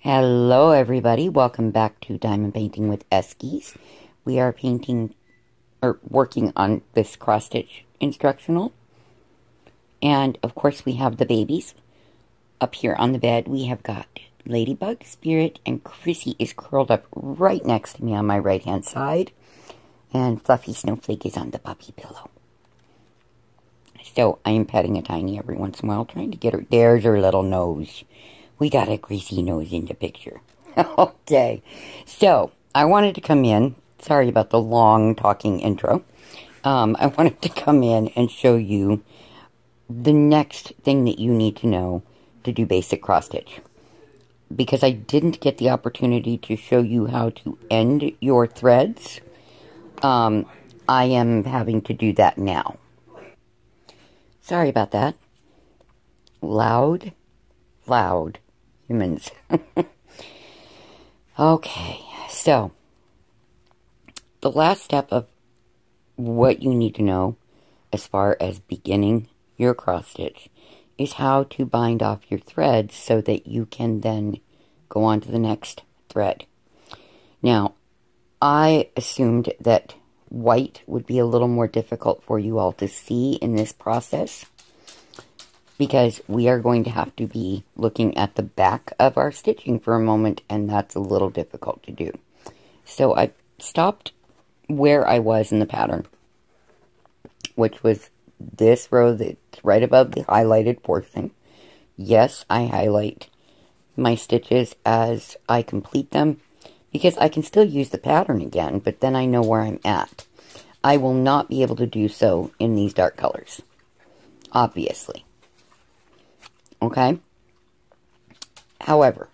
Hello everybody, welcome back to Diamond Painting with Eskies. We are painting, or working on this cross-stitch instructional. And of course we have the babies. Up here on the bed we have got Ladybug, Spirit, and Chrissy is curled up right next to me on my right hand side. And Fluffy Snowflake is on the puppy pillow. So I am petting a Tiny every once in a while, trying to get her, there's her little nose. We got a greasy nose in the picture. Okay, so I wanted to come in. Sorry about the long talking intro. I wanted to come in and show you the next thing that you need to know to do basic cross stitch. Because I didn't get the opportunity to show you how to end your threads. I am having to do that now. Sorry about that. Loud humans. Okay, so the last step of what you need to know as far as beginning your cross stitch is how to bind off your threads so that you can then go on to the next thread. Now, I assumed that white would be a little more difficult for you all to see in this process, because we are going to have to be looking at the back of our stitching for a moment, and that's a little difficult to do. So I stopped where I was in the pattern, which was this row that's right above the highlighted portion. Yes, I highlight my stitches as I complete them, because I can still use the pattern again, but then I know where I'm at. I will not be able to do so in these dark colors, obviously. Okay? However,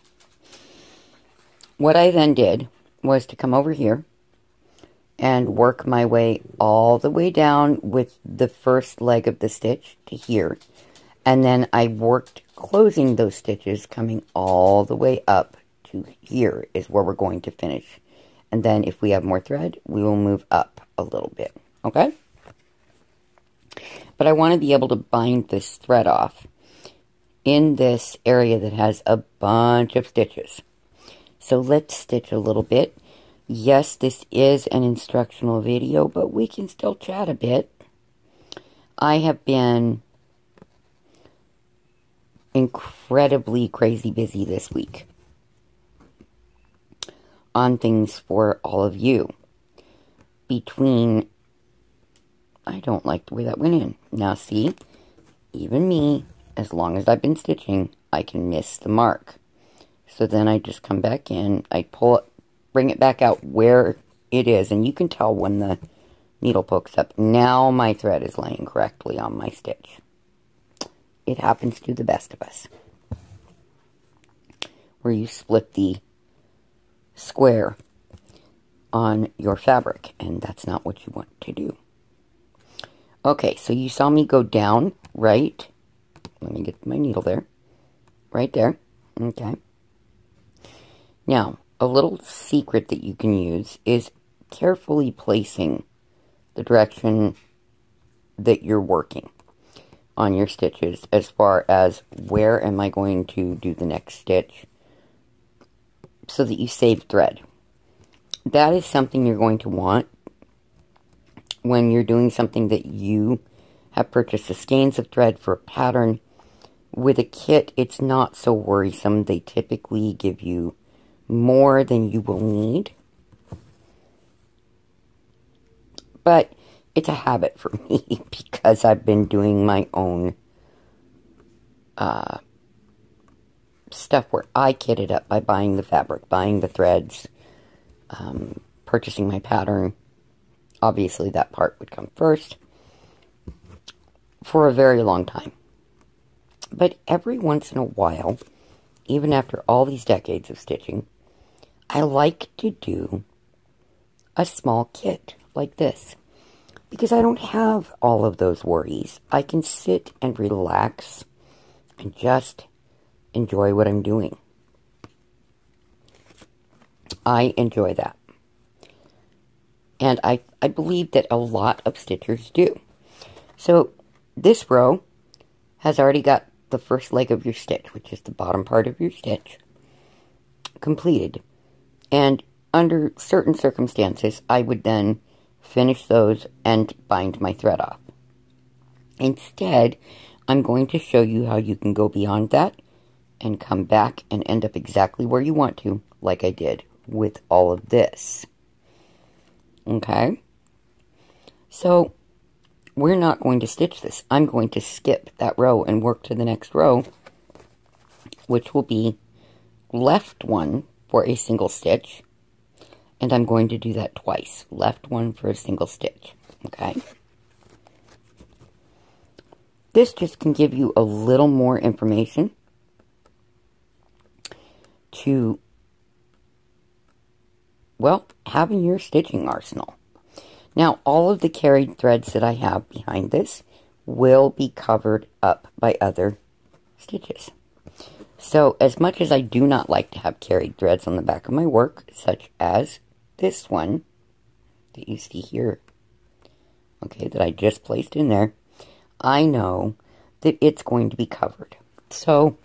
what I then did was to come over here and work my way all the way down with the first leg of the stitch to here. And then I worked closing those stitches, coming all the way up to here is where we're going to finish. And then if we have more thread, we will move up a little bit. Okay? But I want to be able to bind this thread off in this area that has a bunch of stitches. So let's stitch a little bit. Yes, this is an instructional video, but we can still chat a bit. I have been incredibly crazy busy this week on things for all of you. Between, I don't like the way that went in. Now see, even me, as long as I've been stitching, I can miss the mark. So then I just come back in, I pull it, bring it back out where it is, and you can tell when the needle pokes up. Now my thread is laying correctly on my stitch. It happens to the best of us. Where you split the square on your fabric, and that's not what you want to do. Okay, so you saw me go down, right? Let me get my needle there. Right there. Okay. Now, a little secret that you can use is carefully placing the direction that you're working on your stitches as far as where am I going to do the next stitch so that you save thread. That is something you're going to want when you're doing something that you have purchased the skeins of thread for a pattern. With a kit, it's not so worrisome. They typically give you more than you will need. But it's a habit for me because I've been doing my own stuff where I kit it up by buying the fabric, buying the threads, purchasing my pattern. Obviously, that part would come first for a very long time. But every once in a while, even after all these decades of stitching, I like to do a small kit like this. Because I don't have all of those worries. I can sit and relax and just enjoy what I'm doing. I enjoy that. And I believe that a lot of stitchers do. So this row has already got the first leg of your stitch, which is the bottom part of your stitch. completed. And under certain circumstances, I would then finish those and bind my thread off. Instead, I'm going to show you how you can go beyond that and come back and end up exactly where you want to, like I did with all of this. Okay? So, we're not going to stitch this. I'm going to skip that row and work to the next row, which will be left one for a single stitch. And I'm going to do that twice. Left one for a single stitch. Okay? This just can give you a little more information to, well, having your stitching arsenal. Now, all of the carried threads that I have behind this will be covered up by other stitches. So, as much as I do not like to have carried threads on the back of my work, such as this one that you see here, okay, that I just placed in there, I know that it's going to be covered. So,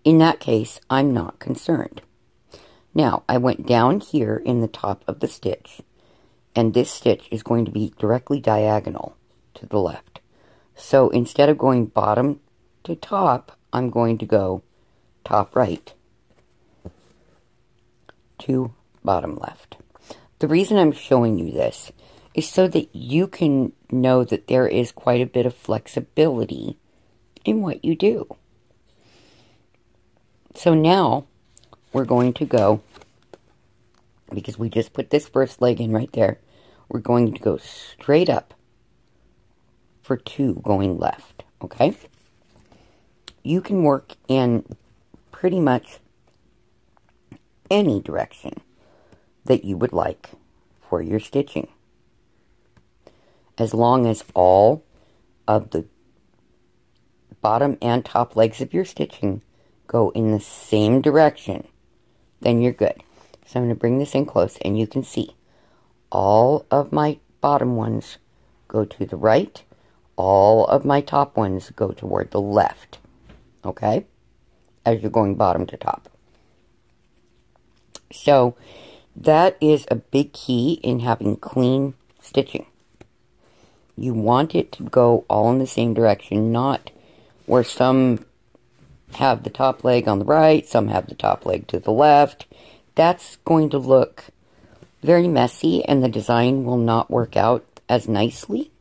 in that case, I'm not concerned. Now, I went down here in the top of the stitch, and this stitch is going to be directly diagonal to the left. So, instead of going bottom to top, I'm going to go top right to bottom left. The reason I'm showing you this is so that you can know that there is quite a bit of flexibility in what you do. So now we're going to go, because we just put this first leg in right there, we're going to go straight up for 2 going left, okay? You can work in pretty much any direction that you would like for your stitching, as long as all of the bottom and top legs of your stitching go in the same direction, then you're good. So I'm going to bring this in close, and you can see all of my bottom ones go to the right, all of my top ones go toward the left, okay, as you're going bottom to top. So that is a big key in having clean stitching. You want it to go all in the same direction, not where some have the top leg on the right, some have the top leg to the left. That's going to look very messy, and the design will not work out as nicely.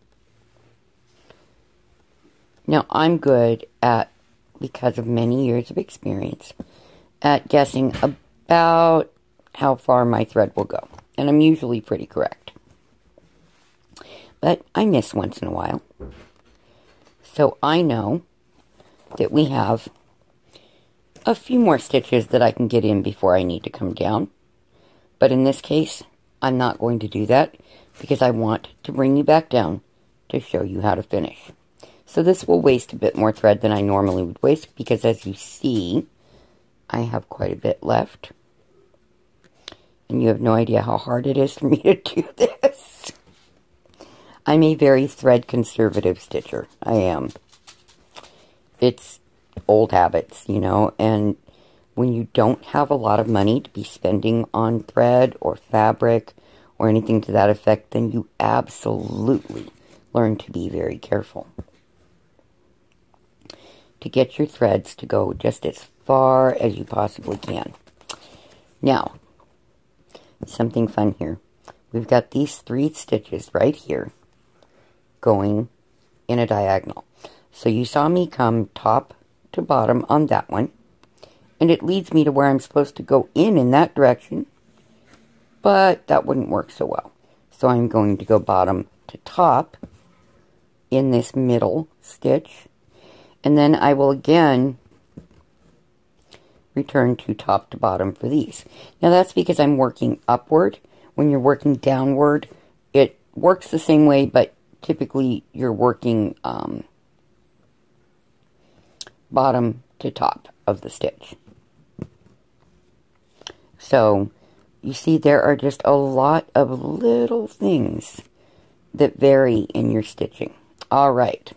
Now, I'm good at, because of many years of experience, at guessing about how far my thread will go. And I'm usually pretty correct. But I miss once in a while. So I know that we have a few more stitches that I can get in before I need to come down. But in this case, I'm not going to do that because I want to bring you back down to show you how to finish. So this will waste a bit more thread than I normally would waste, because as you see, I have quite a bit left. And you have no idea how hard it is for me to do this. I'm a very thread conservative stitcher. I am. It's old habits, you know, and when you don't have a lot of money to be spending on thread or fabric or anything to that effect, then you absolutely learn to be very careful to get your threads to go just as far as you possibly can. Now, something fun here. We've got these 3 stitches right here going in a diagonal. So you saw me come top to bottom on that one, and it leads me to where I'm supposed to go in that direction, but that wouldn't work so well. So I'm going to go bottom to top in this middle stitch, and then I will again return to top to bottom for these. Now that's because I'm working upward. When you're working downward, it works the same way, but typically you're working bottom to top of the stitch. So you see there are just a lot of little things that vary in your stitching. All right.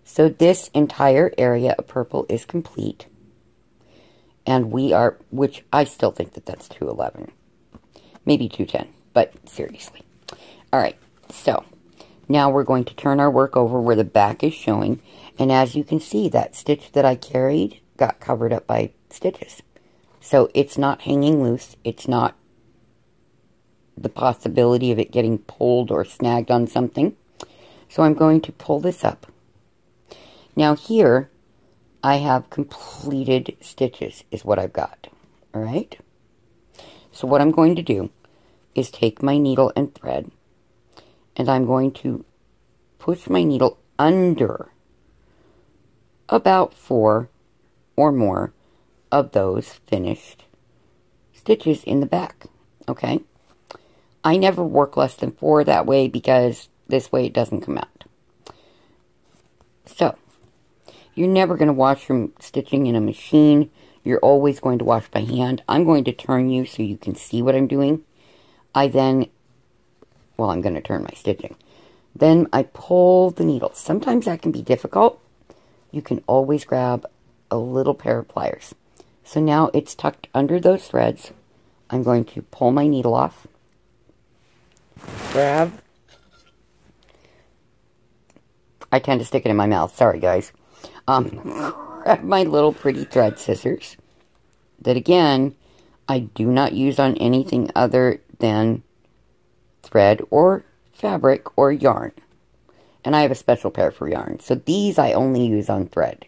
So this entire area of purple is complete. And we are, which I still think that that's 211. Maybe 210, but seriously. Alright, so now we're going to turn our work over where the back is showing. And as you can see, that stitch that I carried got covered up by stitches. So it's not hanging loose. It's not the possibility of it getting pulled or snagged on something. So I'm going to pull this up. Now here, I have completed stitches is what I've got. Alright? So what I'm going to do is take my needle and thread, and I'm going to push my needle under about 4 or more of those finished stitches in the back. Okay? I never work less than 4 that way because this way it doesn't come out. So, you're never going to wash from stitching in a machine. You're always going to wash by hand. I'm going to turn you so you can see what I'm doing. I'm going to turn my stitching. Then I pull the needle. Sometimes that can be difficult. You can always grab a little pair of pliers. So now it's tucked under those threads. I'm going to pull my needle off. Grab. I tend to stick it in my mouth. Sorry, guys. Grab my little pretty thread scissors. That, again, I do not use on anything other than thread or fabric or yarn. And I have a special pair for yarn. So these I only use on thread.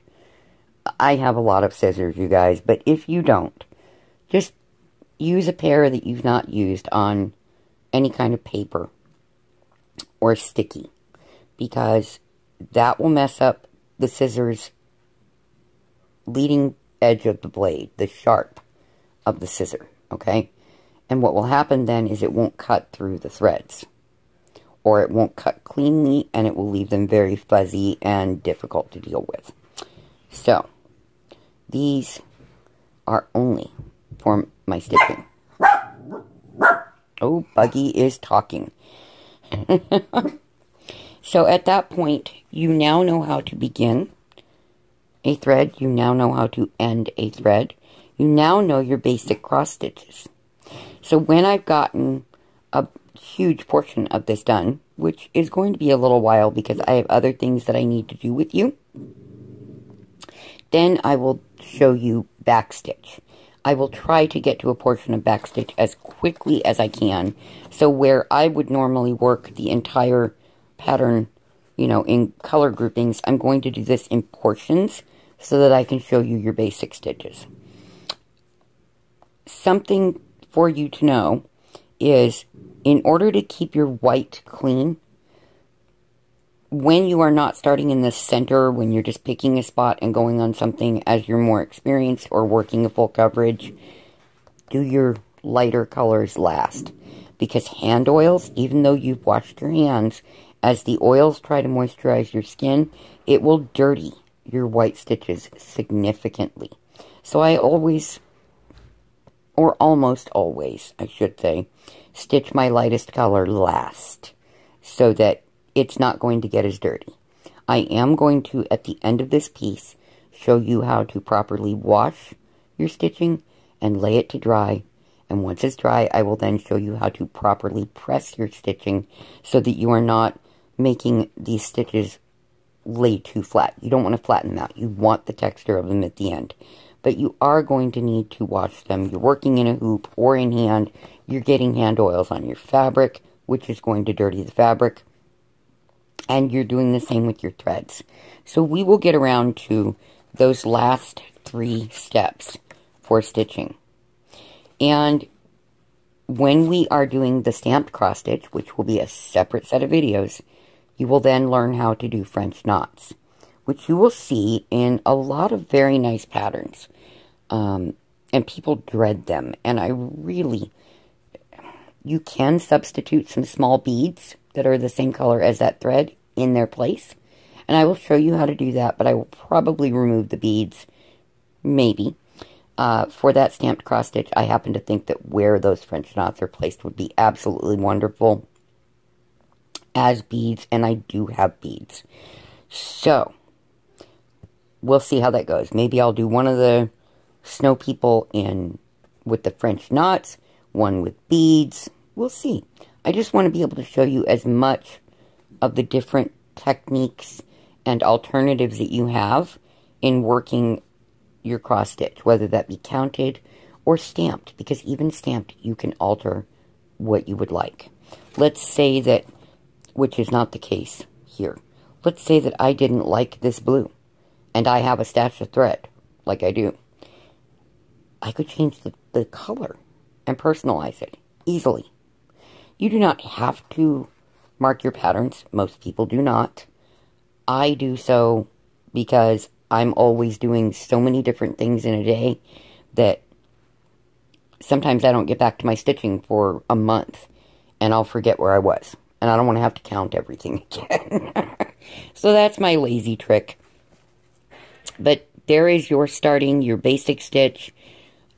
I have a lot of scissors, you guys. But if you don't, just use a pair that you've not used on any kind of paper or sticky. Because that will mess up the scissors leading edge of the blade, the sharp of the scissor, okay? And what will happen then is it won't cut through the threads, or it won't cut cleanly, and it will leave them very fuzzy and difficult to deal with. So, these are only for my stitching. Oh, Buggy is talking. So at that point, you now know how to begin a thread. You now know how to end a thread. You now know your basic cross stitches. So when I've gotten a huge portion of this done, which is going to be a little while because I have other things that I need to do with you, then I will show you backstitch. I will try to get to a portion of backstitch as quickly as I can. So where I would normally work the entire pattern, you know, in color groupings, I'm going to do this in portions so that I can show you your basic stitches. Something for you to know is, in order to keep your white clean, when you are not starting in the center, when you're just picking a spot and going on something as you're more experienced or working a full coverage, do your lighter colors last. Because hand oils, even though you've washed your hands, as the oils try to moisturize your skin, it will dirty your white stitches significantly. So I always, or almost always, I should say, stitch my lightest color last, so that it's not going to get as dirty. I am going to, at the end of this piece, show you how to properly wash your stitching and lay it to dry. And once it's dry, I will then show you how to properly press your stitching so that you are not making these stitches lay too flat. You don't want to flatten them out. You want the texture of them at the end. But you are going to need to wash them. You're working in a hoop or in hand. You're getting hand oils on your fabric, which is going to dirty the fabric. And you're doing the same with your threads. So we will get around to those last 3 steps for stitching. And when we are doing the stamped cross stitch, which will be a separate set of videos, you will then learn how to do French knots, which you will see in a lot of very nice patterns. And people dread them. And I really, you can substitute some small beads that are the same color as that thread in their place. And I will show you how to do that, but I will probably remove the beads, maybe. For that stamped cross stitch, I happen to think that where those French knots are placed would be absolutely wonderful as beads, and I do have beads. So, we'll see how that goes. Maybe I'll do one of the snow people with the French knots, one with beads. We'll see. I just want to be able to show you as much of the different techniques and alternatives that you have in working your cross stitch, whether that be counted or stamped, because even stamped you can alter what you would like. Let's say that, which is not the case here, let's say that I didn't like this blue and I have a stash of thread like I do. I could change the color and personalize it easily. You do not have to mark your patterns. Most people do not. I do so because I'm always doing so many different things in a day that sometimes I don't get back to my stitching for a month and I'll forget where I was. And I don't want to have to count everything again. So that's my lazy trick. But there is your basic stitch,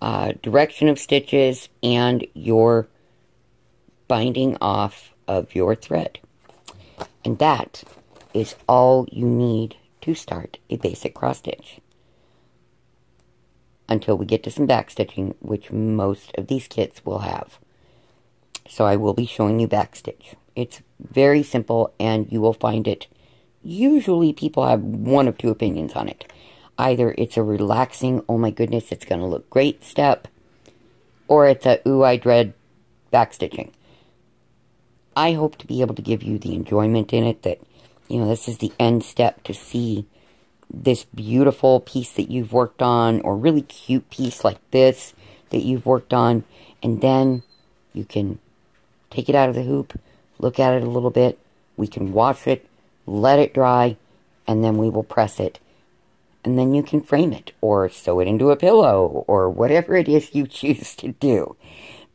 direction of stitches, and your binding off of your thread. And that is all you need to start a basic cross stitch. Until we get to some back stitching, which most of these kits will have. So I will be showing you back stitch. It's very simple, and you will find it. Usually people have one of two opinions on it. Either it's a relaxing, oh my goodness, it's going to look great step, or it's a, ooh, I dread backstitching. I hope to be able to give you the enjoyment in it that, you know, this is the end step to see this beautiful piece that you've worked on, or really cute piece like this that you've worked on, and then you can take it out of the hoop, look at it a little bit, we can wash it, let it dry, and then we will press it. And then you can frame it, or sew it into a pillow, or whatever it is you choose to do.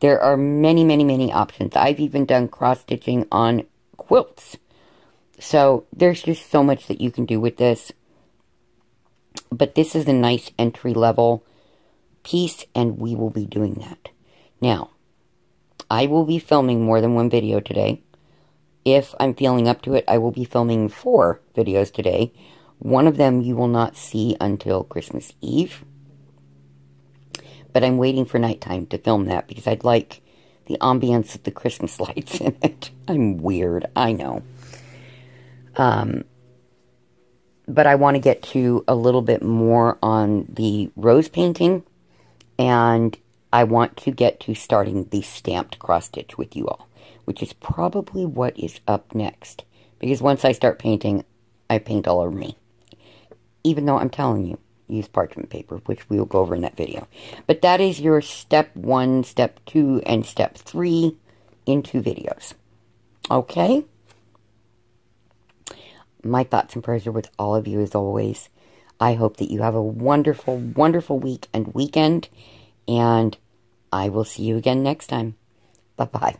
There are many, many, many options. I've even done cross-stitching on quilts. So there's just so much that you can do with this. But this is a nice entry-level piece, and we will be doing that. Now, I will be filming more than one video today. If I'm feeling up to it, I will be filming 4 videos today. One of them you will not see until Christmas Eve. But I'm waiting for nighttime to film that because I'd like the ambience of the Christmas lights in it. I'm weird, I know. But I want to get to a little bit more on the rose painting. And I want to get to starting the stamped cross stitch with you all, which is probably what is up next. Because once I start painting, I paint all over me. Even though I'm telling you, use parchment paper, which we will go over in that video. But that is your step 1, step 2, and step 3 in 2 videos. Okay? My thoughts and prayers are with all of you as always. I hope that you have a wonderful, wonderful week and weekend. And I will see you again next time. Bye-bye.